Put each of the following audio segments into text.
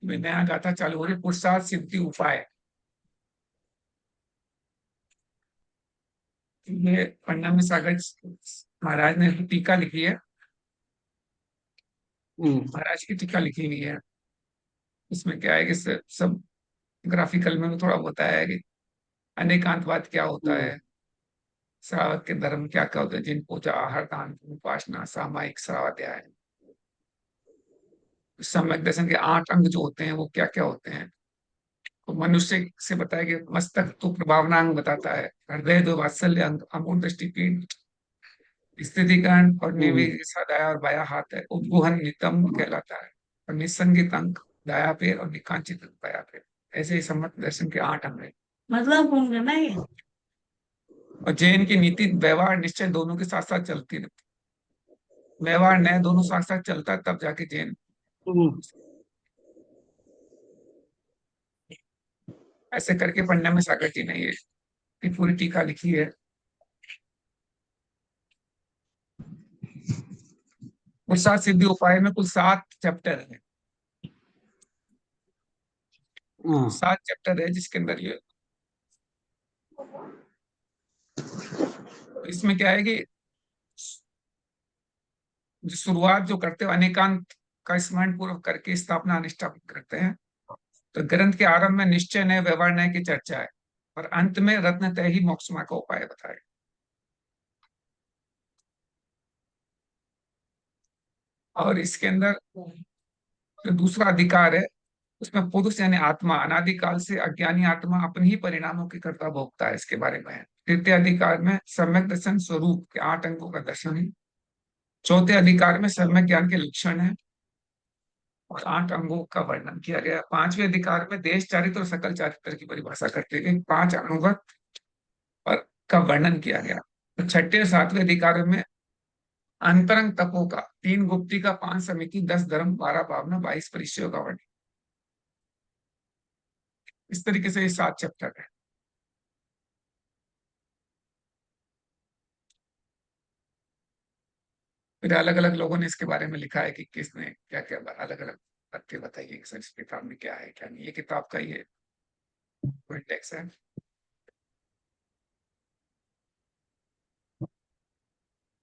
में नया गाथा चालू हो रही, पुरुषार्थ सिद्धि उपाय। ये पन्ना में सागर महाराज ने टीका लिखी है, महाराज की टीका लिखी हुई है। इसमें क्या है कि सब ग्राफिकल में थोड़ा बताया है कि अनेकांतवाद क्या होता है, श्रावक के धर्म क्या क्या होते हैं, जिन पूजा, आहार, दान, उपासना, सामायिक श्रावाध्याय, सम्यक दर्शन के 8 अंग जो होते हैं वो क्या क्या होते हैं। तो मनुष्य से बताया कि मस्तक तो प्रभावनांग बताता है, हृदय दो वात्सल्य अंग, अमूल दृष्टिपीठ स्थितिकरण, और निवेशा दाया और बाया हाथ है, उपगुहन नितंब कहलाता है, और निसंगित अंग दाया पैर और निकांचित अंग बाया पैर। ऐसे ही सम्यक दर्शन के 8 अंग है। मतलब होंगे ना ये। और जैन की नीति व्यवहार निश्चय दोनों के साथ साथ चलती रहती, व्यवहार न्याय दोनों साथ साथ चलता है, तब जाके जैन। ऐसे करके पन्ना में सागर जी ने ये पूरी टीका लिखी है। पुरुषार्थ सिद्धि उपाय में कुल 7 चैप्टर है, 7 चैप्टर है जिसके अंदर ये, इसमें क्या है कि जो शुरुआत जो करते हो अनेकांत का स्मरण पूर्वक करके स्थापना अनुष्ठापित करते हैं, तो ग्रंथ के आरंभ में निश्चय न्याय व्यवहार न्याय की चर्चा है, और अंत में रत्न तय ही मोक्ष का उपाय बताए। और इसके अंदर जो दूसरा अधिकार है, उसमें पुरुष यानी आत्मा अनादिकाल से अज्ञानी आत्मा अपने ही परिणामों की कर्ता भोगता है, इसके बारे में है। तृतीय अधिकार में सम्यक दर्शन स्वरूप के 8 अंगों का दर्शन है। चौथे अधिकार में सम्यक ज्ञान के लक्षण है और 8 अंगों का वर्णन किया गया। पांचवें अधिकार में देश चारित्र और सकल चारित्र की परिभाषा करते हुए 5 अनुगत और का वर्णन किया गया। तो छठे और 7वें अधिकार में अंतरंग तपों का, 3 गुप्ती का, 5 समिति, 10 धर्म, 12 भावना, 22 परिचयों का वर्णन। इस तरीके से ये 7 चैप्टर है। फिर अलग अलग लोगों ने इसके बारे में लिखा है कि किसने क्या क्या अलग अलग तथ्य बताइए कि सर इस किताब में क्या है क्या नहीं। ये किताब का ये इंडेक्स है।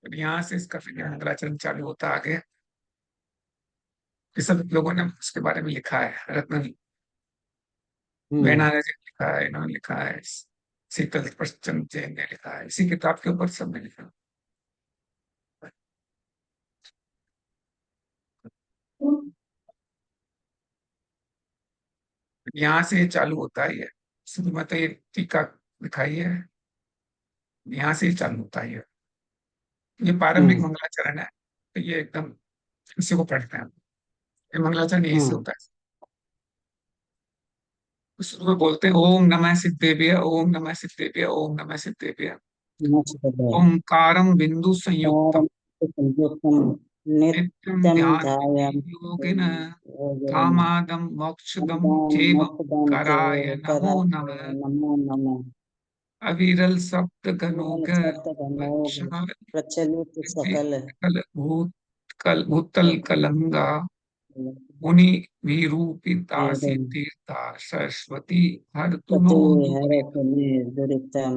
फिर यहाँ से इसका फिर मंगलाचरण चालू होता है आगे। ये सब लोगों ने उसके बारे में लिखा है, रत्न वेणाना जी ने लिखा है, इन्होंने लिखा है, शीतल प्रचंड जैन ने लिखा है, इसी किताब के ऊपर सबने लिखा। यहाँ से ये चालू होता है, ये शुरू में तो ये टीका दिखाई है, यहाँ से ही चालू होता है। ये पारंपरिक मंगलाचरण है, तो ये एकदम इसी को पढ़ते हैं। ये मंगलाचरण यही से होता है। शुरू में बोलते हैं ओम नमः सिद्धेभ्य, ओम नमः सिद्धेभ्य, ओम नमः सिद्धेभ्य। ओंकारं बिंदु संयुक्तम नित्यं नित्यं ध्यायन्ति ध्यायन् योगिनः कामादं मोक्षदं चैव कराय नमो कराय नमः। नमो नमः। अविरल शब्द घनोग शब्दघनौ प्रचलित सकल भूतकल भूतल कलंगा मुनि विरूपिता सिद्धिर्था सरस्वती हर तुनो पति दुरि हरत में दुरितम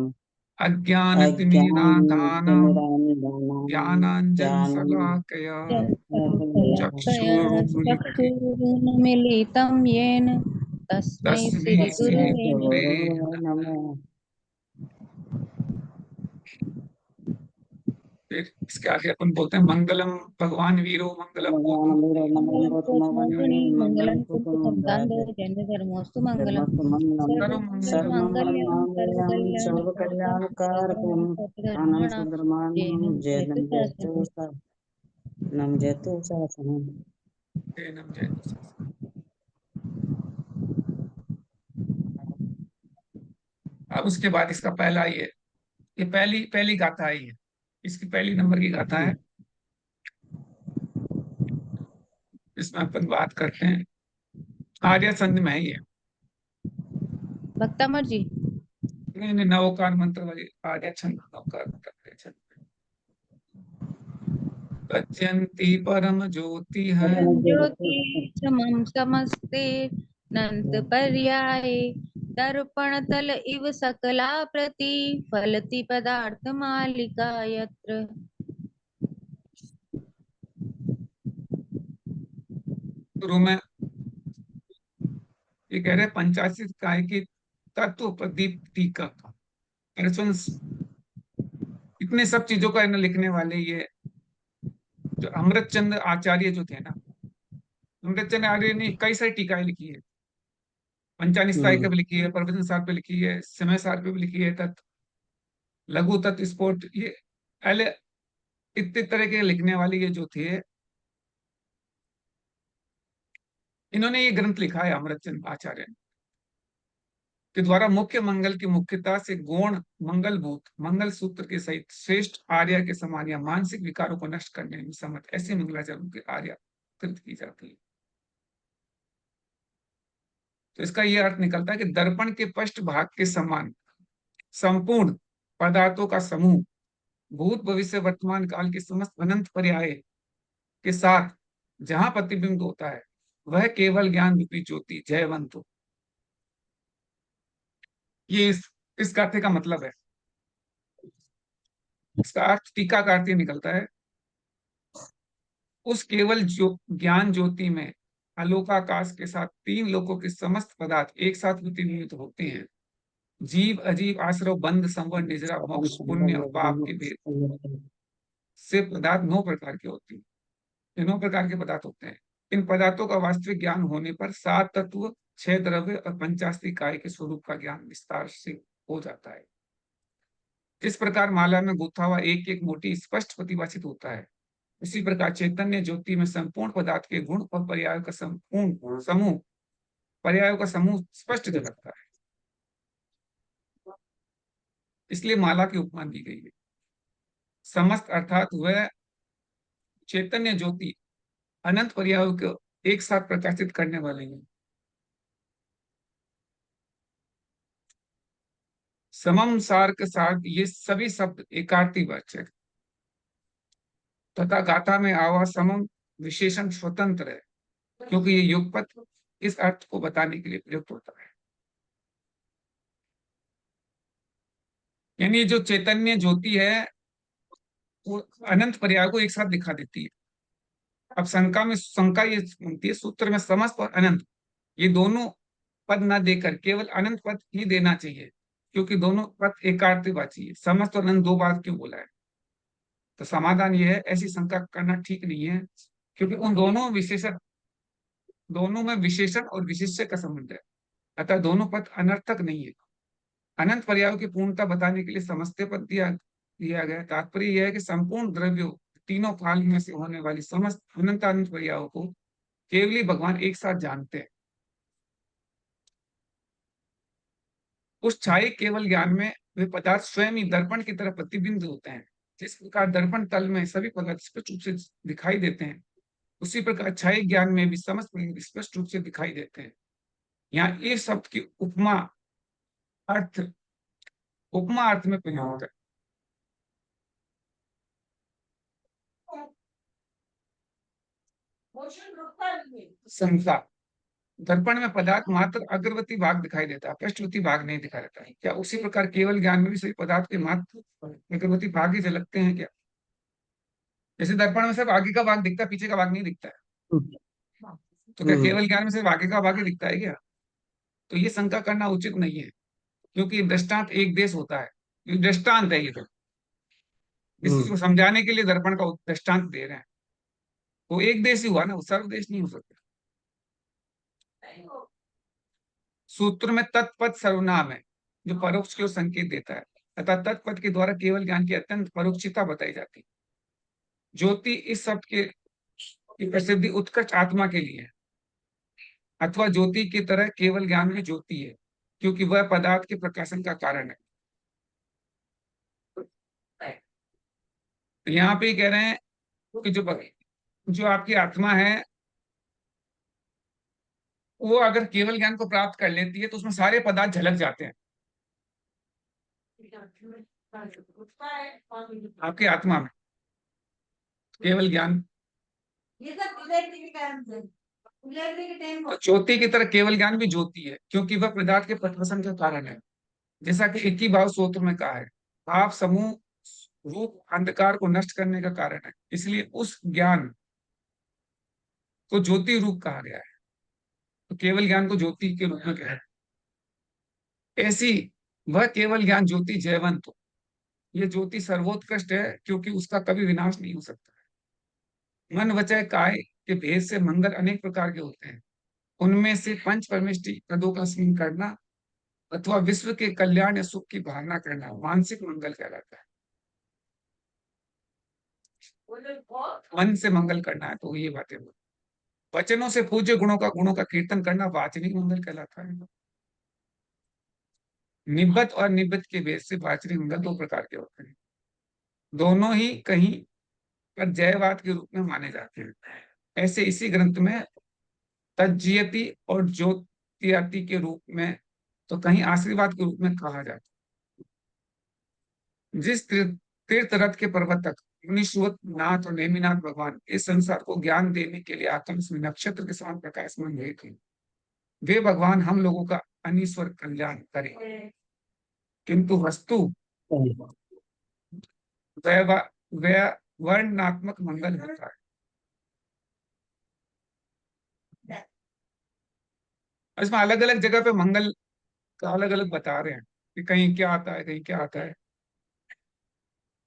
अज्ञानतिमिरान्धानां अज्ञानतिमिरान्धनानां ज्ञानाञ्जन शलाकया चक्षुरुन्मीलितं चक्षुरुन्मीलितं येन तस्मै तस्मै श्री श्रीगुरुवे गुरुवे नमः। नमो। फिर इसके आगे अपन बोलते हैं मंगलम भगवान वीरो मंगलम भगवान गौतम वीरो मंगलम मंगलं गौतम पुष्पमोहिनी मंगलम मंगलं कुसुम कुलकुसुमकान्तो जन्मधर्मोऽस्तु मंगलम् धर्मस्तु मंगलम सर्वमङ्गलमाङ्गल्यं सर्वमंगलमांगल्यं सर्वकल्याणकारिणं सर्वकल्याणकारकं अनं सर्वधर्माणां सुब्रह्मण्यं जयनं जयतु जयतु नम जयतु शासनम्। जैनम जैन। अब उसके बाद इसका पहला ये पहली पहली गाथा आई है, इसकी पहली नंबर की गाथा है। इसमें अपन बात करते हैं आर्य संधि में है ये। भक्तामर जी। नहीं नहीं, नवकार मंत्र वाली आर्य छंद, नवकार मंत्र छंद। गच्छन्ति परम ज्योति है परम ज्योति ज्योति समम समस्ते नंत पर्याये दर्पण तल इव सकला प्रति फलति पदार्थ मालिका यत्र। शुरू में ये कह रहे हैं 85 काय की तत्व प्रदीप टीका का रेफरेंस। इतने सब चीजों का इन्हें लिखने वाले ये जो अमृतचंद आचार्य जो थे ना, अमृतचंद आचार्य ने कई सारी टीकाएं लिखी है। पंचानिस्ताय पे भी लिखी है, प्रवचन सार पे लिखी है, समय सार पे भी लिखी है, तत् लघु तत्व स्फोट, ये पहले इतने तरह के लिखने वाले ये जो थे, इन्होंने ये ग्रंथ लिखा है अमृतचंद आचार्य ने, के द्वारा मुख्य मंगल की मुख्यता से गौण मंगलभूत मंगल सूत्र के सहित श्रेष्ठ आर्य के समान या मानसिक विकारों को नष्ट करने में समर्थ ऐसे मंगलाचरणों के आर्य कृत की जाती है। तो इसका यह अर्थ निकलता है कि दर्पण के पृष्ठ भाग के समान संपूर्ण पदार्थों का समूह भूत भविष्य वर्तमान काल के समस्त अनंत पर्याय के साथ जहां प्रतिबिंब होता है वह केवल ज्ञान रूपी ज्योति जयवंत हो। ये इस गाथे का मतलब है। इसका अर्थ टीका का अर्थ ये निकलता है, उस केवल ज्ञान ज्योति में आलोकाकाश के साथ तीन लोकों के समस्त पदार्थ एक साथ प्रतिबिंबित होते हैं। जीव अजीव आश्रव बंध संवर निजरा मोक्ष पुण्य और पाप के भेद से पदार्थ 9 प्रकार के होते हैं। ये 9 प्रकार के पदार्थ होते हैं। इन पदार्थों का वास्तविक ज्ञान होने पर 7 तत्व 6 द्रव्य और 85 काय के स्वरूप का ज्ञान विस्तार से हो जाता है। जिस प्रकार माला में गुथा हुआ एक एक मोटी स्पष्ट प्रतिभाषित होता है, इसी प्रकार चैतन्य ज्योति में संपूर्ण पदार्थ के गुण और पर्यायों का संपूर्ण समूह पर्यायों का समूह स्पष्ट झलकता है। इसलिए माला की उपमा दी गई है। समस्त अर्थात वह चैतन्य ज्योति अनंत पर्यायों को एक साथ प्रकाशित करने वाले हैं। समम सार्क सार्क ये सभी शब्द एकार्थी वाचक तथा गाथा में आवा समम विशेषण स्वतंत्र है, क्योंकि ये युगपत इस अर्थ को बताने के लिए प्रयुक्त होता है। यानी जो चैतन्य ज्योति है वो अनंत पर्याय को एक साथ दिखा देती है। अब शंका ये बनती है, सूत्र में समस्त और अनंत ये दोनों पद ना देकर केवल अनंत पद ही देना चाहिए, क्योंकि दोनों पद एकार्थवाची है। समस्त और अनंत 2 बार क्यों बोला है? तो समाधान ये है, ऐसी शंका करना ठीक नहीं है, क्योंकि उन दोनों में विशेषण और विशिष्य का संबंध है, अतः दोनों पद अनर्थक नहीं है। अनंत पर्यायों की पूर्णता बताने के लिए समस्ते पद दिया गया। तात्पर्य यह है कि संपूर्ण द्रव्यों तीनों काल में से होने वाली समस्त अनंत अनंत पर्यायों को केवली भगवान एक साथ जानते हैं। उस छाये केवल ज्ञान में वे पदार्थ स्वयं ही दर्पण की तरह प्रतिबिंबित होते हैं। जिस प्रकार दर्पण तल में सभी पदार्थ स्पष्ट रूप से दिखाई देते हैं, उसी प्रकार छाये ज्ञान में भी समस्त पदार्थ स्पष्ट रूप से दिखाई देते हैं। यहाँ इस शब्द की उपमा अर्थ में प्रयोग है। संख्या दर्पण में पदार्थ मात्र अग्रवर्ती भाग दिखाई देता है, पृष्ठवर्ती भाग नहीं दिखाई देता है। क्या उसी प्रकार केवल ज्ञान में भी सभी पदार्थ के मात्र अग्रवर्ती भाग ही झलकते हैं क्या? जैसे दर्पण में सिर्फ आगे का भाग दिखता है, पीछे का भाग नहीं दिखता है, तो क्या केवल ज्ञान में सिर्फ आगे का भाग ही दिखता है क्या? तो ये शंका करना उचित नहीं है, क्योंकि दृष्टांत एक देश होता है। ये दृष्टांत है, ये तो इसको समझाने के लिए दर्पण का दृष्टांत दे रहे हैं। वो एक देश ही हुआ ना, वो सर्वदेश नहीं हो सकता। सूत्र में तत्पद सर्वनाम है जो परोक्ष को संकेत देता है, अतः तत्पद के द्वारा केवल ज्ञान की अत्यंत परोक्षता बताई जाती है। ज्योति इस शब्द की प्रसिद्धि उत्कृष्ट आत्मा के लिए है, अथवा ज्योति की तरह केवल ज्ञान में ज्योति है, क्योंकि वह पदार्थ के प्रकाशन का कारण है। तो यहाँ पे कह रहे हैं कि जो आपकी आत्मा है वो अगर केवल ज्ञान को प्राप्त कर लेती है तो उसमें सारे पदार्थ झलक जाते हैं। आपकी आत्मा में केवल ज्ञान, तो ज्योति की तरह केवल ज्ञान भी ज्योति है, क्योंकि वह पदार्थ के प्रकाशन का कारण है। जैसा कि 21 भाव सूत्र में कहा है, भाव समूह रूप अंधकार को नष्ट करने का कारण है, इसलिए उस ज्ञान को ज्योति रूप कहा गया है। तो केवल ज्ञान को ज्योति के रूप में कहा है। ऐसी वह केवल ज्ञान ज्योति जयवंत हो, यह ज्योति सर्वोत्कृष्ट है, क्योंकि उसका कभी विनाश नहीं हो सकता। मन वचय काय के भेद से मंगल अनेक प्रकार के होते हैं। उनमें से पंच परमेष्टि पदों का स्मरण करना अथवा विश्व के कल्याण या सुख की भावना करना मानसिक मंगल कहलाता है। मन से मंगल करना है तो ये बातें बोल। वचनों से पूज्य गुणों का कीर्तन करना वाचनिक मंगल कहलाता है। निबद्ध और निबद्ध के भेद से वाचनिक मंगल दो प्रकार के होते हैं। दोनों ही कहीं पर जयवाद के रूप में माने जाते हैं। ऐसे इसी ग्रंथ में तज्जियति और ज्योतियति के रूप में, तो कहीं आशीर्वाद के रूप में कहा जाता है। जिस तीर्थ रथ के प्रवर्तक मुनिश्वत नाथ और नेमिनाथ भगवान इस संसार को ज्ञान देने के लिए आकाश में नक्षत्र के समान प्रकाशमान हुए थे, वे भगवान हम लोगों का अनीश्वर कल्याण करें। किंतु वस्तु वर्णनात्मक मंगल होता है। इसमें अलग अलग जगह पे मंगल का अलग अलग बता रहे हैं कि कहीं क्या आता है, कहीं क्या आता है।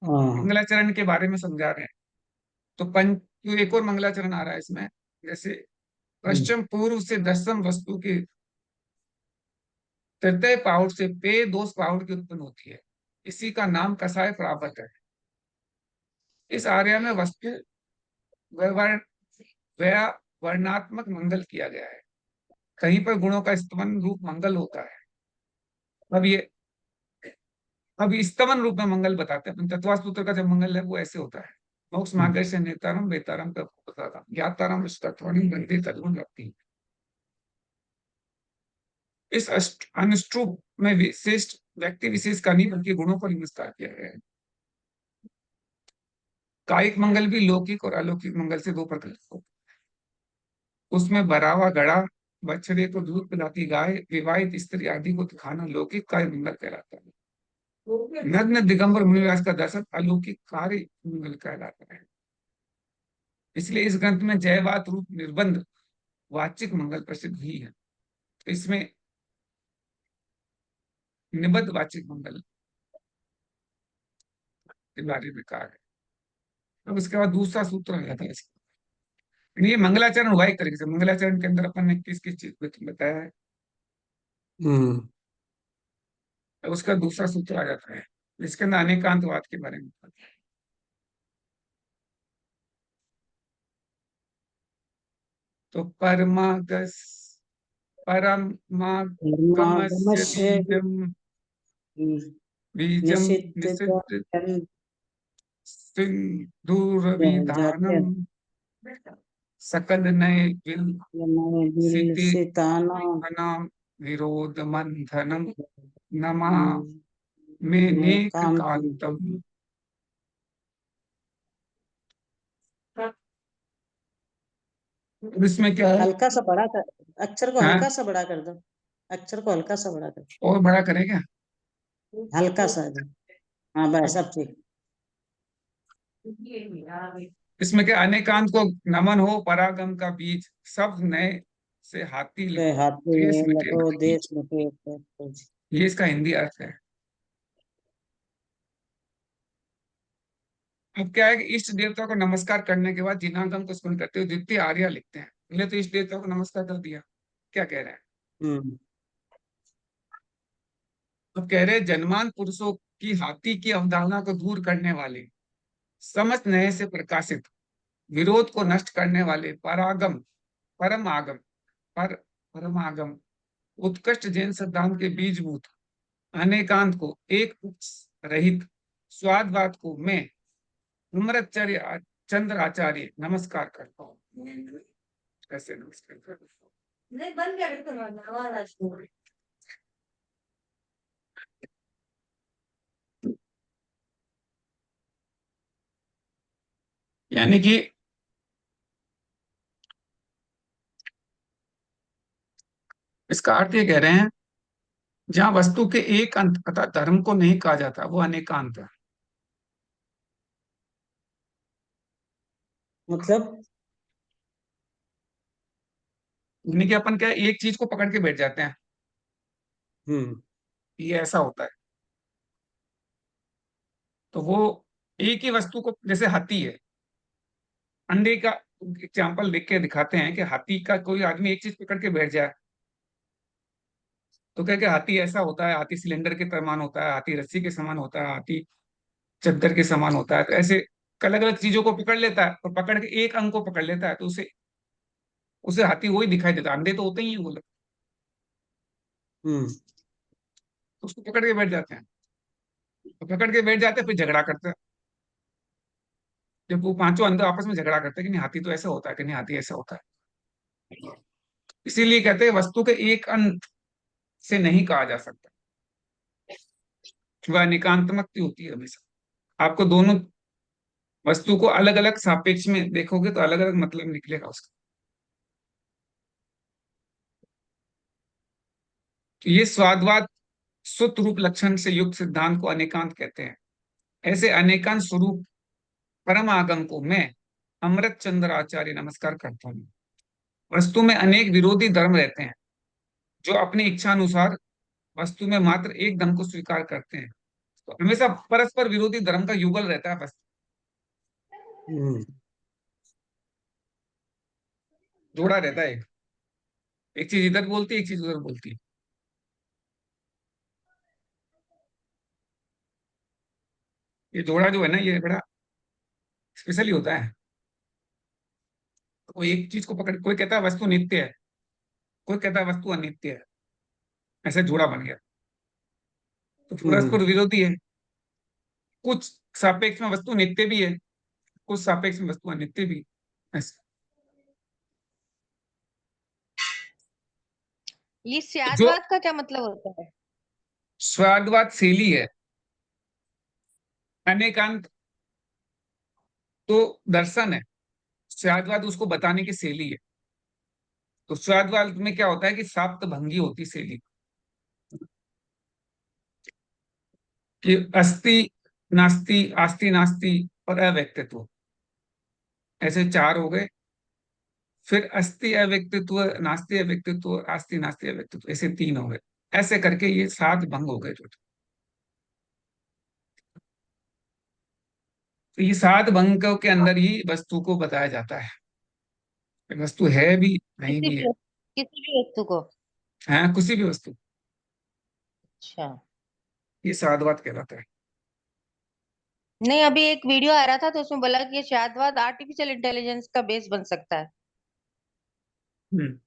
हाँ। मंगलाचरण के बारे में समझा रहे हैं। तो एक और मंगलाचरण आ रहा है इसमें, जैसे पश्चिम पूर्व से दसम वस्तु की तृतीय पाउट से पे दोष पाउट की उत्पन्न होती है, इसी का नाम कसाय प्राप्त है। इस आर्या में वस्तु व्यवहार वर्णात्मक मंगल किया गया है। कहीं पर गुणों का स्तमन रूप मंगल होता है। अब ये अब स्तमन रूप में मंगल बताते हैं। तत्वास सूत्र का जो मंगल है वो ऐसे होता है, मोक्ष मार्ग से नेतारम वेतारम का बताता ज्ञातारम इष्टत्वनि बंधे तद्गुण रखती। इस अनुष्टुप में विशिष्ट व्यक्ति विशेष का नहीं बल्कि गुणों पर विस्तार किया गया है। कायिक मंगल भी लौकिक और अलौकिक मंगल से दो प्रकार होता है। उसमें भरावा घड़ा, बछड़े को दूध पिलाती गाय, विवाहित स्त्री आदि को दिखाना लौकिक काय मंगल कहलाता है। नग्न दिगंबर मुनिराज का दर्शन अलौकिक कार्य मंगल कहलाता है। इसलिए इस ग्रंथ में जयवात रूप निर्बंध वाचिक मंगल प्रसिद्ध ही है। तो इसमें निबद्ध वाचिक मंगल के बारे में कहा है। अब उसके बाद दूसरा सूत्र आ जाता है इसका। ये मंगलाचरण हुआ एक तरीके से। मंगलाचरण के अंदर अपन ने किस किस चीज को बताया है। अब उसका दूसरा सूत्र आ जाता है, जिसके अंदर अनेकांतवाद के बारे में बताते हैं। तो परमागमस्य धर्मागमस्य बीजम निषिद्ध सिंदूरविधानम जाते सकल नए विल सीताना अनाम विरोध मंथनम नमा में नेक नेकांत कांतम। इसमें क्या है? हल्का सा बड़ा कर, अक्षर को हाँ? हल्का सा बड़ा कर दो। अक्षर को हल्का सा बड़ा कर दो, और बड़ा करें क्या? हल्का सा। हाँ बस अब ठीक। इसमें क्या, अनेकांत को नमन हो, परागम का बीज सब नए से हाथी के लगो, हाथी देश मिटे लटो मत देश कीच। लुटे। ये इसका हिंदी अर्थ है। अब क्या है कि इष्ट देवता को नमस्कार करने के बाद जिनागम को स्मरण करते हुए द्वितीय आर्या लिखते हैं। पहले तो इष्ट देवता को नमस्कार कर दिया, क्या कह रहे हैं? हम्म। अब कह रहे हैं जन्मान पुरुषों की हाथी की अवधारणा को दूर करने वाले, समस्त नए से प्रकाशित, विरोध को नष्ट करने वाले परागम परमागम पर परमागम उत्कृष्ट जैन सिद्धांत के बीजभूत अनेकांत को एक उच्च रहित स्वादवाद को मैं अमृतचर्य चंद्र आचार्य नमस्कार करता हूँ। कैसे नमस्कार करता हूँ? नहीं बंद कर। यानी कि इसका अर्थ ये कह रहे हैं, जहां वस्तु के एक अंत अर्थात धर्म को नहीं कहा जाता, वो अनेकांत है। मतलब यानी कि अपन क्या है, एक चीज को पकड़ के बैठ जाते हैं, हम्म ये ऐसा होता है। तो वो एक ही वस्तु को, जैसे हाथी है, अंडे का एग्जाम्पल लिख के दिखाते हैं कि हाथी का कोई आदमी एक चीज पकड़ के बैठ जाए तो क्या कि हाथी ऐसा होता है, हाथी सिलेंडर के समान होता है, हाथी रस्सी के समान होता है, हाथी चद्दर के समान होता है। तो ऐसे अलग अलग चीजों को पकड़ लेता है और पकड़ के एक अंग को पकड़ लेता है, तो उसे उसे हाथी वही दिखाई देता है। अंडे तो होते ही हैं वो लोग, हम्म तो उसको पकड़ के बैठ जाते हैं। तो पकड़ के बैठ जाते हैं, फिर झगड़ा करते हैं। जब वो पांचों अंधे आपस में झगड़ा करते हैं कि नहीं हाथी तो ऐसा होता है, कि नहीं हाथी ऐसा होता है। इसीलिए कहते हैं वस्तु के एक अंत से नहीं कहा जा सकता, वह निकांतमक की होती है हमेशा। आपको दोनों वस्तु को अलग अलग सापेक्ष में देखोगे तो अलग अलग मतलब निकलेगा उसका। तो ये स्वादवाद सुत रूप लक्षण से युक्त सिद्धांत को अनेकांत कहते हैं। ऐसे अनेकांत स्वरूप परम आगम को मैं अमृत चंद्र आचार्य नमस्कार करता हूँ। वस्तु में अनेक विरोधी धर्म रहते हैं, जो अपनी इच्छा अनुसार वस्तु में मात्र एक धर्म को स्वीकार करते हैं। तो हमेशा परस्पर विरोधी धर्म का युगल रहता है, बस हम्म जोड़ा रहता है। एक चीज इधर बोलती है, एक चीज उधर बोलती है। ये जोड़ा जो है ना, ये बड़ा स्पेशली होता है। तो कोई एक चीज को पकड़, कोई कहता है वस्तु नित्य है, कोई कहता है वस्तु अनित्य है, ऐसे जोड़ा बन गया। तो हम्म परस्पर विरोधी है। कुछ सापेक्ष में वस्तु नित्य भी है, कुछ सापेक्ष में वस्तु अनित्य भी ऐसे। ये जो स्यादवाद का क्या मतलब होता है? स्वादवाद शैली है, अनेकांत तो दर्शन है, स्वादवाद उसको बताने की शैली है। तो स्वादवाद में क्या होता है कि साप्त भंगी होती शैली, कि अस्ति नास्ति, आस्ति नास्ति और अव्यक्तित्व, ऐसे चार हो गए। फिर अस्ति अव्यक्तित्व, नास्ति अव्यक्तित्व, आस्ति नास्ति अव्यक्तित्व, ऐसे तीन हो गए। ऐसे करके ये सात भंग हो गए टोटल। तो ये सात भंगों के अंदर ही वस्तु को बताया जाता है, वस्तु है भी नहीं किसी भी है। भी किसी भी वस्तु को? है किसी भी वस्तु, अच्छा। ये साधवाद कहलाता है। नहीं, अभी एक वीडियो आ रहा था तो उसमें बोला कि ये स्यादवाद आर्टिफिशियल इंटेलिजेंस का बेस बन सकता है। हम्म,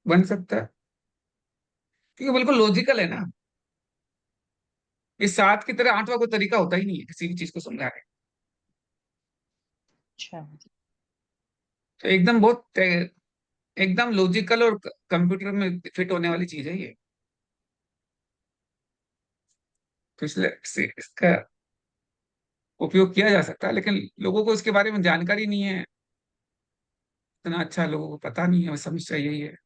बन सकता है, क्योंकि बिल्कुल लॉजिकल है ना। इस सात की तरह आठवां कोई तरीका होता ही नहीं है किसी भी चीज को समझाने का। अच्छा। तो एकदम बहुत एकदम लॉजिकल और कंप्यूटर में फिट होने वाली चीज है ये। तो इसलिए इसका उपयोग किया जा सकता है, लेकिन लोगों को इसके बारे में जानकारी नहीं है, इतना अच्छा लोगों को पता नहीं है, बस समस्या यही है।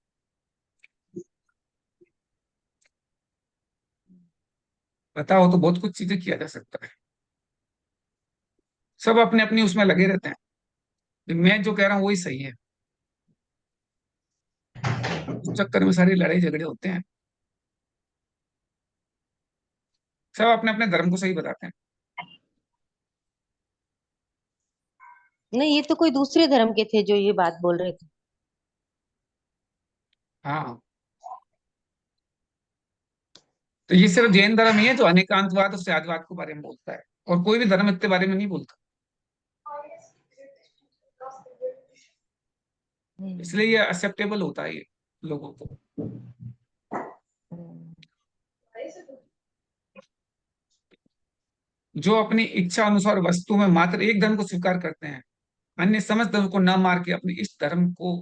पता हो तो बहुत कुछ चीजें किया जा सकता है। सब अपने अपनी उसमें लगे रहते हैं, मैं जो कह रहा हूँ वही सही है, उस चक्कर में सारी लड़ाई झगड़े होते हैं। सब अपने अपने धर्म को सही बताते हैं। नहीं, ये तो कोई दूसरे धर्म के थे जो ये बात बोल रहे थे। हाँ, तो ये सिर्फ जैन धर्म ही है जो अनेकांतवाद और स्यादवाद के बारे में बोलता है, और कोई भी धर्म इतने बारे में नहीं बोलता। इसलिए ये एक्सेप्टेबल होता है ये लोगों को। हम्म। जो अपनी इच्छा अनुसार वस्तु में मात्र एक धर्म को स्वीकार करते हैं, अन्य समस्त धर्म को न मार के अपने इस धर्म को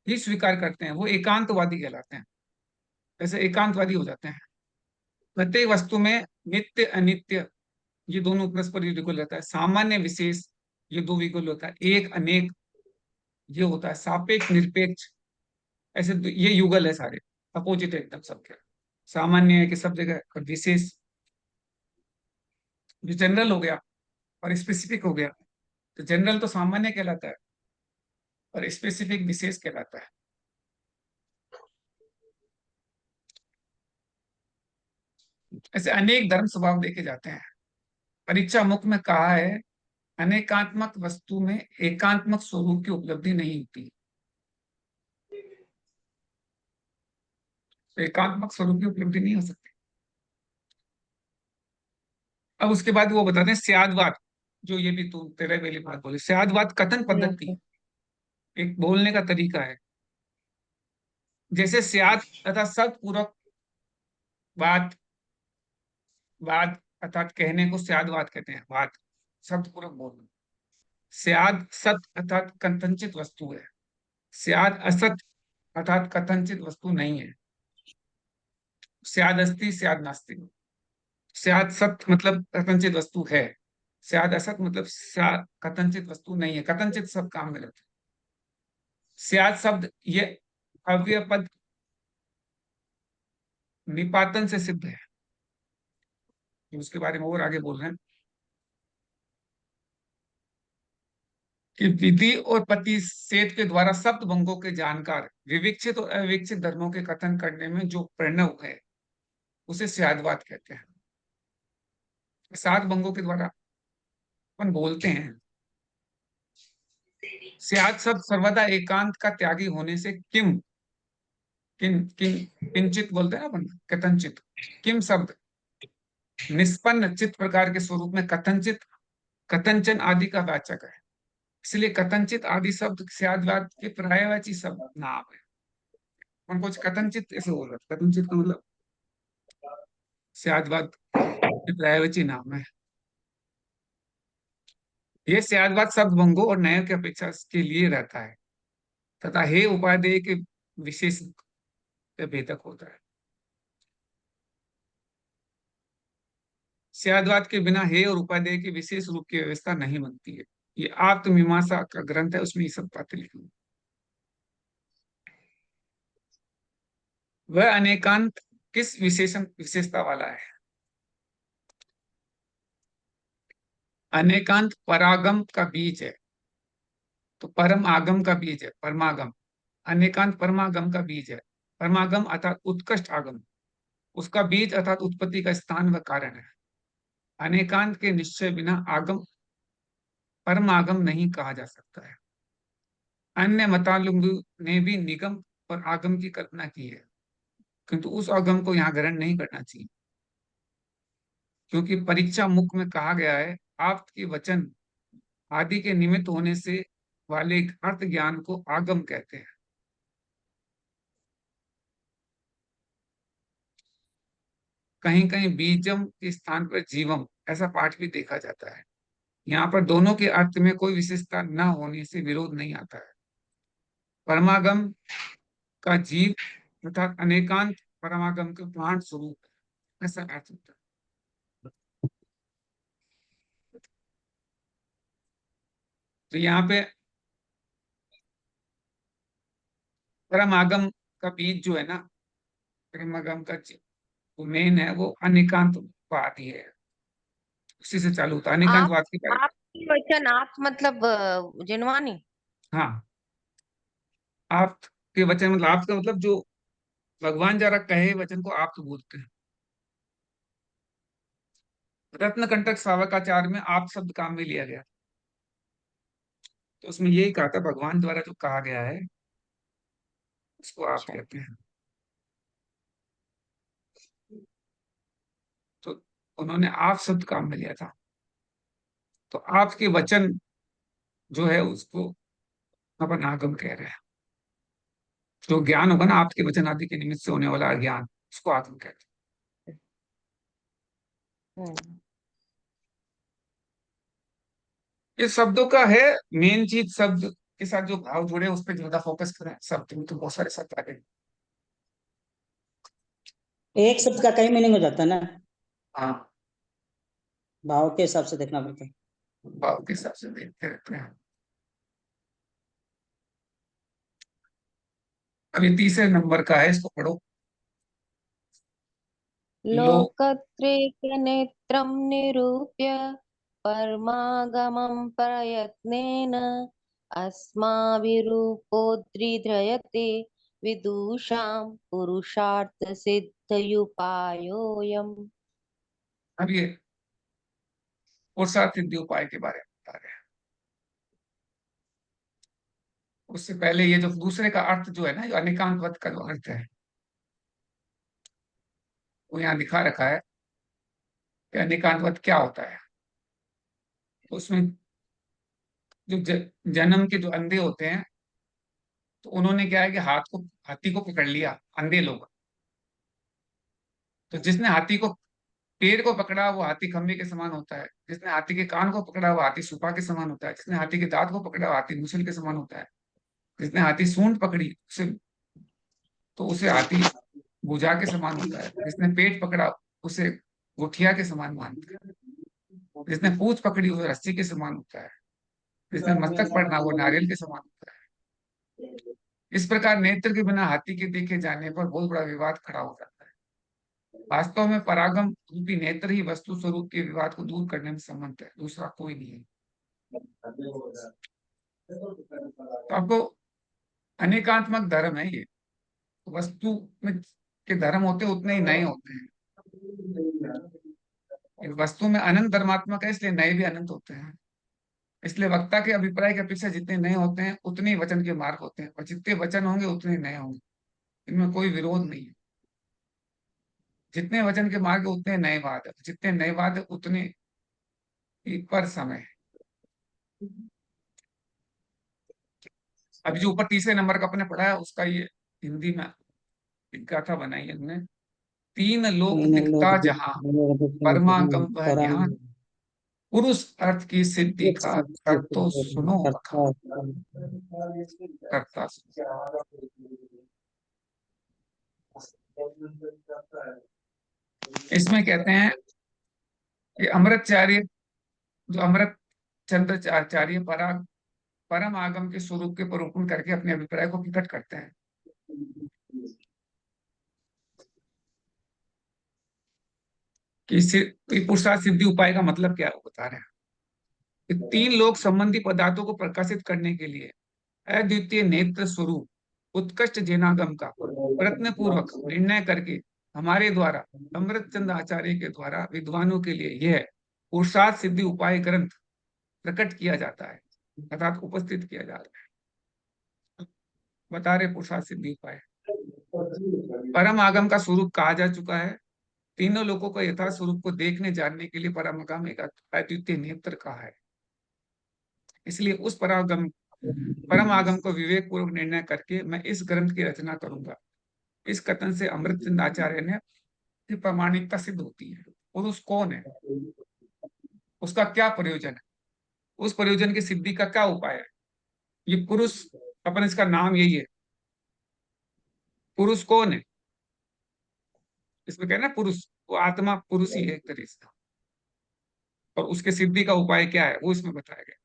ही स्वीकार करते हैं, वो एकांतवादी कहलाते हैं। ऐसे एकांतवादी हो जाते हैं। प्रत्येक वस्तु में नित्य अनित्य ये दोनों परस्पर युगल रहता है। सामान्य विशेष, ये दो विकल्प होता है। एक अनेक, ये होता है। सापेक्ष निरपेक्ष, ऐसे ये युगल है सारे, अपोजिट है एकदम सबके। सामान्य है कि सब जगह, और विशेष जो जनरल हो गया और स्पेसिफिक हो गया। तो जनरल तो सामान्य कहलाता है और स्पेसिफिक विशेष कहलाता है। ऐसे अनेक धर्म स्वभाव देखे जाते हैं। परीक्षा मुख में कहा है, अनेकात्मक वस्तु में एकात्मक स्वरूप की उपलब्धि नहीं होती। तो एकात्मक स्वरूप की उपलब्धि नहीं हो सकती। अब उसके बाद वो बताते हैं स्यादवाद, जो ये भी तू तेरे वाली बात बोली। स्यादवाद कथन पद्धति, एक बोलने का तरीका है। जैसे स्याद तथा सतपूर्वक बात, वाद अर्थात कहने को स्यादवाद कहते हैं। वाद सतपूर्वक बोलना। स्याद सत अर्थात कथनचित वस्तु है। स्याद असत अर्थात कथनचित वस्तु नहीं है। स्याद अस्ति स्याद नास्ति। स्याद सत मतलब कथनचित वस्तु है, स्याद असत मतलब स्याद कथनचित वस्तु नहीं है। कथनचित सब काम में रहता है। स्याद शब्द ये अव्यय पद निपातन से सिद्ध है। उसके बारे में और आगे बोल रहे हैं कि विधि और प्रतिषेध के द्वारा सप्त भंगों के जानकार विविक्षित और अविविक्षित धर्मों के कथन करने में जो प्रणव है, उसे स्यादवाद कहते हैं। सात भंगों के द्वारा अपन बोलते हैं। स्याद शब्द सर्वदा एकांत का त्यागी होने से किम, किन किन किंचित बोलते हैं ना अपन, कथनचित। किम शब्द निष्पन्न चित प्रकार के स्वरूप में कथनचित, कथनचन आदि का वाचक है। इसलिए कथनचित आदि शब्द स्यादवाद के पर्यायवाची शब्द नाम है। अपन कुछ कथनचित ऐसे बोल रहे हैं। कथनचित का मतलब स्यादवाद के पर्यायवाची नाम है। यह स्यादवाद शब्द भंगों और नयों की अपेक्षा के लिए रहता है तथा हे उपादेय के विशेष भेदक होता है। स्यादवाद के बिना हे और उपादेय की विशेष रूप की व्यवस्था नहीं बनती है। ये आत्ममीमांसा का ग्रंथ है, उसमें ये सब बातें लिखी हुई। वह अनेकांत किस विशेषण विशेषता वाला है? अनेकांत परागम का बीज है। तो परम आगम का बीज है, परमागम। अनेकांत परमागम का बीज है। परमागम अर्थात उत्कृष्ट आगम, उसका बीज अर्थात उत्पत्ति का स्थान व कारण है। अनेकांत के निश्चय बिना आगम परमागम नहीं कहा जा सकता है। अन्य मतालुंगु ने भी निगम और आगम की कल्पना की है, किंतु उस आगम को यहाँ ग्रहण नहीं करना चाहिए, क्योंकि परीक्षा मुख में कहा गया है, आप के वचन आदि के निमित्त होने से वाले अर्थ ज्ञान को आगम कहते हैं। कहीं कहीं बीजम के स्थान पर जीवम ऐसा पाठ भी देखा जाता है। यहाँ पर दोनों के अर्थ में कोई विशेषता न होने से विरोध नहीं आता है। परमागम का जीव तथा अनेकांत परमागम के प्राण स्वरूप है, ऐसा अर्थ होता है। तो यहाँ पे परमागम का बीज जो है ना, परमागम का जो मेन है वो अनेकांत बात ही है, उसी से चालू होता है अनेकांत आप बात के बारे आपकी वचन, आप मतलब जिनवानी। में। हाँ, आप के वचन मतलब, आपका मतलब जो भगवान जरा कहे वचन को आप तो बोलते हैं। रत्न कंटक सावकाचार में आप शब्द काम में लिया गया, तो उसमें यही कहा था भगवान द्वारा जो कहा गया है उसको आप अच्छा। कहते हैं। तो उन्होंने आप शब्द काम में लिया था। तो आपके वचन जो है उसको अपन आगम कह रहे हैं। जो ज्ञान होगा ना आपके वचन आदि के निमित्त से होने वाला ज्ञान, उसको आगम कहते हम्म। हैं। ये शब्दों का है मेन चीज, शब्द के साथ जो भाव जुड़े उस पर ज्यादा फोकस करें। शब्द में तो बहुत सारे शब्द आ गए। एक शब्द का कई मीनिंग हो जाता है ना। हाँ, भाव के हिसाब से देखना पड़ता है। भाव के हिसाब से देखते रहते हैं। अभी तीसरे नंबर का है, इसको पढ़ो। लो लोकत्रैकनेत्रं निरूप्य परमागमं प्रयत्नेन अस्माभिरूपोद्रिध्रयते विदुषां पुरुषार्थसिद्धयुपायोऽयम्। अब ये पुरुषार्थ सिद्धि उपाय के बारे में बता रहे हैं। उससे पहले ये जो दूसरे का अर्थ जो है ना, जो अनेकांतवत का जो अर्थ है, वो यहाँ दिखा रखा है कि अनेकांतवत क्या होता है। उसमें जो जन्म के जो अंधे होते हैं, तो उन्होंने क्या है कि हाथी को पकड़ लिया, अंधे लोग। तो जिसने हाथी को पेड़ को पकड़ा वो हाथी खंबे के समान होता है, जिसने हाथी के कान को पकड़ा वो हाथी सूपा के समान होता है, जिसने हाथी के दांत को पकड़ा वो हाथी मूसल के समान होता है, जिसने हाथी सूंड पकड़ी उसे हाथी भुजा के समान होता है, जिसने पेट पकड़ा उसे गुठिया के समान मानता है, जिसने पूंछ पकड़ी उसे रस्सी के समान होता है, जिसने मस्तक पकड़ा वो नारियल के समान होता है। इस प्रकार नेत्र के बिना हाथी के देखे जाने पर बहुत बड़ा विवाद खड़ा हो जाता है। वास्तव में परागम रूपी नेत्र ही वस्तु स्वरूप के विवाद को दूर करने में समर्थ है, दूसरा कोई नहीं है। तो आपको अनेकात्मक धर्म है ये। वस्तु में के धर्म होते उतने ही नए होते हैं। वस्तु में अनंत धर्मात्मक है, इसलिए नए भी अनंत होते हैं। इसलिए वक्ता के अभिप्राय की अपेक्षा जितने नए होते हैं उतने ही वचन के मार्ग होते हैं, और जितने वचन होंगे उतने नए होंगे। इनमें कोई विरोध नहीं है। जितने वचन के मार्ग उतने नए वाद है, जितने नए वाद है उतने ही पर समय है। अभी जो ऊपर तीसरे नंबर का अपने पढ़ा है उसका ये हिंदी में एक गाथा बनाई है हमने। तीन लोक तीन लोग दिखता जहां, परमागम वह परम ज्ञान, पुरुष अर्थ की सिद्धि का कर तो सुनो बखान, करता सुनो। इसमें कहते हैं कि अमृतचार्य, जो अमृत चंद्र आचार्य परम आगम के स्वरूप के परोपण करके अपने अभिप्राय को प्रकट करते हैं। कि पुरुषार्थ सिद्धि उपाय का मतलब क्या है वो बता रहे हैं। कि तीन लोक संबंधी पदार्थों को प्रकाशित करने के लिए अद्वितीय नेत्र स्वरूप उत्कृष्ट जैनागम का प्रयत्न पूर्वक निर्णय करके हमारे द्वारा अमृतचंद आचार्य के द्वारा विद्वानों के लिए यह पुरुषार्थ सिद्धि उपाय ग्रंथ प्रकट किया जाता है, अर्थात उपस्थित किया जाता है। बता रहे पुरुषार्थ सिद्धि उपाय परम आगम का स्वरूप कहा जा चुका है। तीनों लोगों को यथार्थ स्वरूप को देखने जानने के लिए परम आगम एक अद्वितीय नेत्र का है। इसलिए उस परम आगम को विवेक पूर्वक निर्णय करके मैं इस ग्रंथ की रचना करूंगा। इस कथन से अमृतचंद आचार्य ने प्रामाणिकता सिद्ध होती है। पुरुष कौन है, उसका क्या प्रयोजन है, उस प्रयोजन की सिद्धि का क्या उपाय है। ये पुरुष अपन, इसका नाम यही है। पुरुष कौन है, इसमें कहना पुरुष, वो आत्मा पुरुष ही है एक तरीके से, और उसके सिद्धि का उपाय क्या है वो इसमें बताया गया।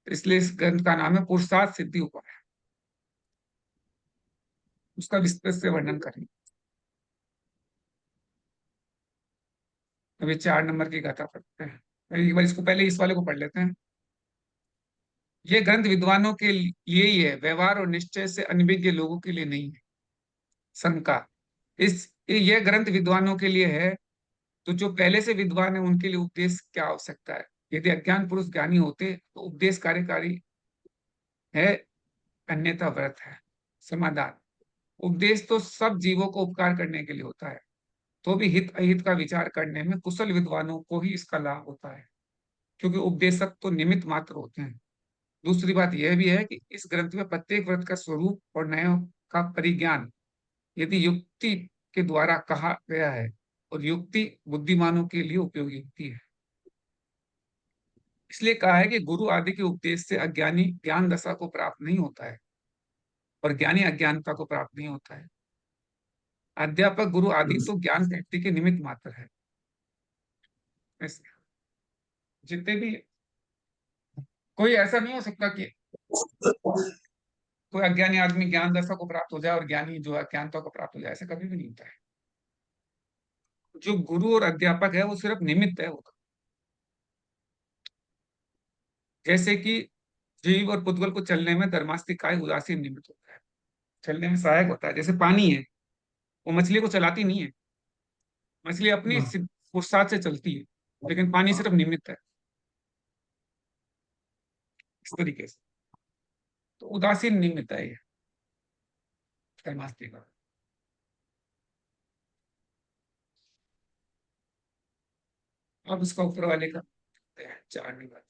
तो इसलिए इस ग्रंथ का नाम है पुरुषार्थ सिद्धि उपाय। उसका विस्तृत से वर्णन करेंगे। अभी 4 नंबर की गाथा पढ़ते हैं। एक बार इसको पहले इस वाले को पढ़ लेते हैं। ये ग्रंथ विद्वानों के लिए ही है, व्यवहार और निश्चय से अनभिज्ञ लोगों के लिए नहीं है। शंका, यह ग्रंथ विद्वानों के लिए है तो जो पहले से विद्वान है उनके लिए उपदेश क्या आवश्यकता है। यदि अज्ञान पुरुष ज्ञानी होते तो उपदेश कार्यकारी है, अन्यथा व्रत है। समाधान, उपदेश तो सब जीवों को उपकार करने के लिए होता है, तो भी हित अहित का विचार करने में कुशल विद्वानों को ही इसका लाभ होता है, क्योंकि उपदेशक तो निमित्त मात्र होते हैं। दूसरी बात यह भी है कि इस ग्रंथ में प्रत्येक व्रत का स्वरूप और न्यायों का परिज्ञान यदि युक्ति के द्वारा कहा गया है, और युक्ति बुद्धिमानों के लिए उपयोगी होती है। इसलिए कहा है कि गुरु आदि के उपदेश से अज्ञानी ज्ञान दशा को प्राप्त नहीं होता है, और ज्ञानी अज्ञानता को प्राप्त नहीं होता है। अध्यापक गुरु आदि तो ज्ञान प्राप्ति के निमित्त मात्र है। जितने भी, कोई ऐसा नहीं हो सकता कि कोई अज्ञानी आदमी ज्ञान दशा को प्राप्त हो जाए और ज्ञानी जो है अज्ञानता को प्राप्त हो जाए, ऐसा कभी भी नहीं होता है। जो गुरु और अध्यापक है वो सिर्फ निमित्त है, वो जैसे कि जीव और पुद्गल को चलने में धर्मास्तिक काय उदासीन निमित्त होता है, चलने में सहायक होता है। जैसे पानी है, वो मछली को चलाती नहीं है, मछली अपनी फुर्सत से चलती है, लेकिन पानी सिर्फ निमित्त है, इस तरीके से। तो उदासीन निमित्त है ये धर्मास्तिक का। अब उसका ऊपर वाले का 4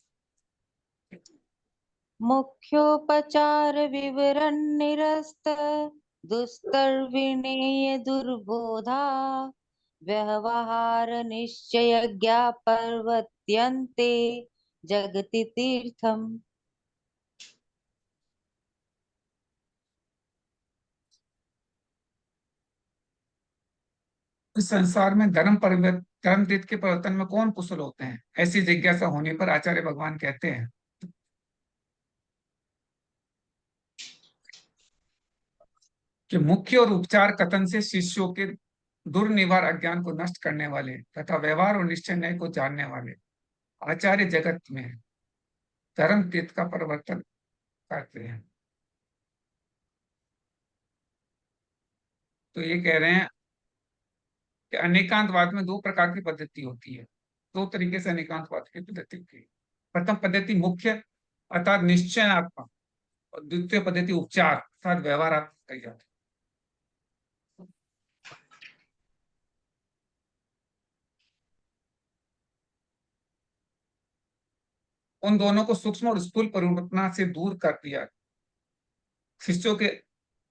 मुख्योपचार विवरण निरस्त दुस्तर विनेय दुर्बोधा व्यवहार निश्चय ज्ञापर्वत्यन्ते जगति तीर्थम। इस संसार में धर्म तीर्थ के प्रवर्तन में कौन कुशल होते हैं, ऐसी जिज्ञासा होने पर आचार्य भगवान कहते हैं कि मुख्य और उपचार कथन से शिष्यों के दुर्निवार अज्ञान को नष्ट करने वाले तथा व्यवहार और निश्चय न्याय को जानने वाले आचार्य जगत में धर्म तीर्थ का प्रवर्तन करते हैं। तो ये कह रहे हैं कि अनेकांतवाद में 2 प्रकार की पद्धति होती है, 2 तरीके से अनेकांतवाद की पद्धति होती है। प्रथम पद्धति मुख्य अर्थात निश्चयात्मक, और द्वितीय पद्धति उपचार अर्थात व्यवहारात्मक कही जाती है। उन दोनों को सूक्ष्म और स्थूल परिवर्तना से दूर कर दिया। शिष्यों के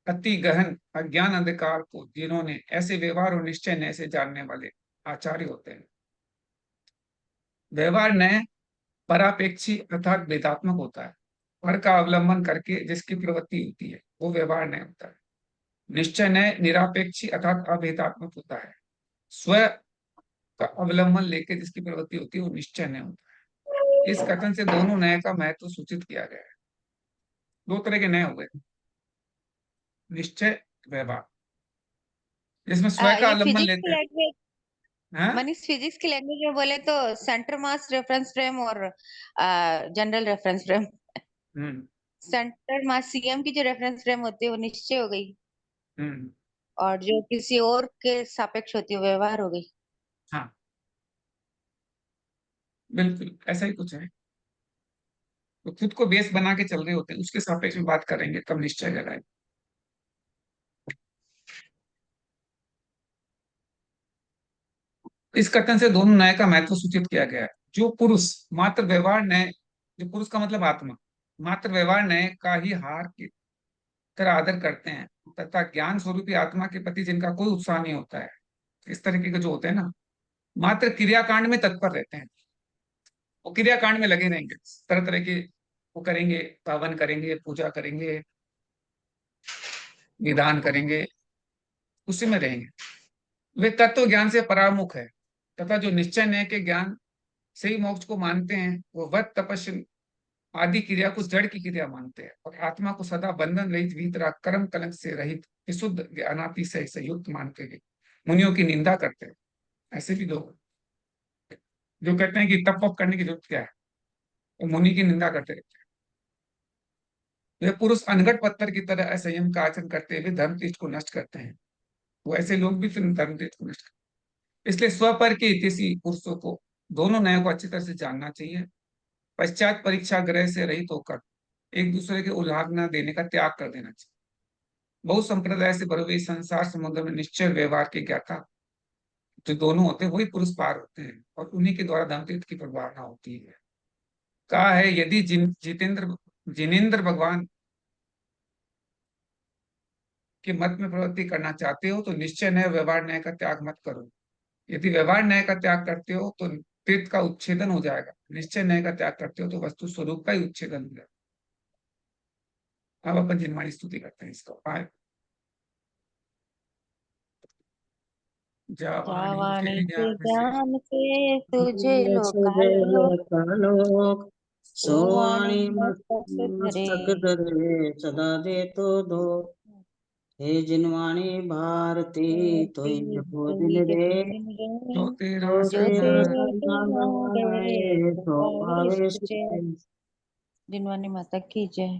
अति गहन अज्ञान अंधकार को जिन्होंने ऐसे व्यवहार और निश्चय न्याय से जानने वाले आचार्य होते हैं। व्यवहार न्याय परापेक्षी अर्थात भेदात्मक होता है, पर का अवलंबन करके जिसकी प्रवृत्ति होती है वो व्यवहार न्याय होता है। निश्चय न्याय निरापेक्षी अर्थात अभेदात्मक होता है, स्व का अवलंबन लेके जिसकी प्रवृत्ति होती है वो निश्चय न्याय होता है। इस कथन से दोनों न्याय का महत्व सूचित किया गया है। 2 तरह के न्याय हो गए, निश्चय व्यवहार, जिसमें स्वयं का ये अवलंबन फिजिक्स लेते की हैं। लैंग्वेज, हाँ? मनीष फिजिक्स की लैंग्वेज में बोले तो सेंटर मास रेफरेंस फ्रेम और जनरल रेफरेंस फ्रेम। हम्म सेंटर मास सीएम की जो रेफरेंस फ्रेम होती है वो निश्चय हो गई, हम्म और जो किसी और के सापेक्ष होती है वो व्यवहार हो गई। हाँ, बिल्कुल ऐसा ही कुछ है। तो खुद को बेस बना के चल रहे होते हैं, उसके सापेक्ष में बात करेंगे तब निश्चय लगाएंगे। इस कथन से दोनों न्याय का महत्व सूचित किया गया है। जो पुरुष मात्र व्यवहार न्याय, जो पुरुष का मतलब आत्मा, मात्र व्यवहार न्याय का ही हार की तरह आदर करते हैं तथा ज्ञान स्वरूपी आत्मा के प्रति जिनका कोई उत्साह नहीं होता है, इस तरीके के जो होते हैं ना, मात्र क्रियाकांड में तत्पर रहते हैं, वो क्रियाकांड में लगे रहेंगे, तरह तरह के वो करेंगे, पावन करेंगे, पूजा करेंगे, विधान करेंगे, उसी में रहेंगे। वे तत्व ज्ञान से परामुख है तथा जो निश्चय न्याय के ज्ञान से ही मोक्ष को मानते हैं वो व्रत तपस्या आदि क्रिया को जड़ की क्रिया मानते हैं और आत्मा को सदा बंधन रहित वीतराग कर्म कलंक से रहित विशुद्ध ज्ञानातिशय से युक्त मानते हुए मुनियों की निंदा करते हैं। ऐसे भी लोग जो कहते हैं कि तप वप करने की जरूरत क्या है, वो मुनि की निंदा करते रहते हैं। वे पुरुष अनगढ़ पत्थर की तरह असंयम का आचरण करते हुए धर्म तीर्थ को नष्ट करते हैं, वो ऐसे लोग भी फिर धर्म तीर्थ को नष्ट करते हैं। इसलिए स्वपर के हितैषी पुरुषों को दोनों न्यायों को अच्छी तरह से जानना चाहिए। पश्चात परीक्षा ग्रह से रहित होकर एक दूसरे के उल्लाघना देने का त्याग कर देना चाहिए। बहु संप्रदाय से भरे हुए इस संसार समुद्र में निश्चय व्यवहार के ज्ञाता जो दोनों होते हैं वही पुरुष पार होते हैं और उन्हीं के द्वारा धर्मतीर्थ की प्रवाहना होती है। कहा है यदि जिनेन्द्र भगवान के मत में प्रवृत्ति करना चाहते हो तो निश्चय न्याय व्यवहार न्याय का त्याग मत करो। यदि व्यवहार न्याय का त्याग करते हो तो तीर्थ का उच्छेदन हो जाएगा, निश्चय न्याय का त्याग करते हो तो वस्तु स्वरूप का ही उच्छेदन हो जाएगा। अब अपन जिनवाणी स्तुति करते हैं इसका। जावाणी जावाणी के के ज्ञान से ज्ञान से तुझे तुझे लोकालोक लोकालोक सोवाणी सोवाणी मस्तक धरे मस्तक धरे सदा दे तो दो हे जिनवाणी भारती तोई जपो दिन रे जो तेरा तो जो तेरा तेरे नाम नाम गाए गए तो पावे पावे सुचे। सुख। जिनवानी माता की जय।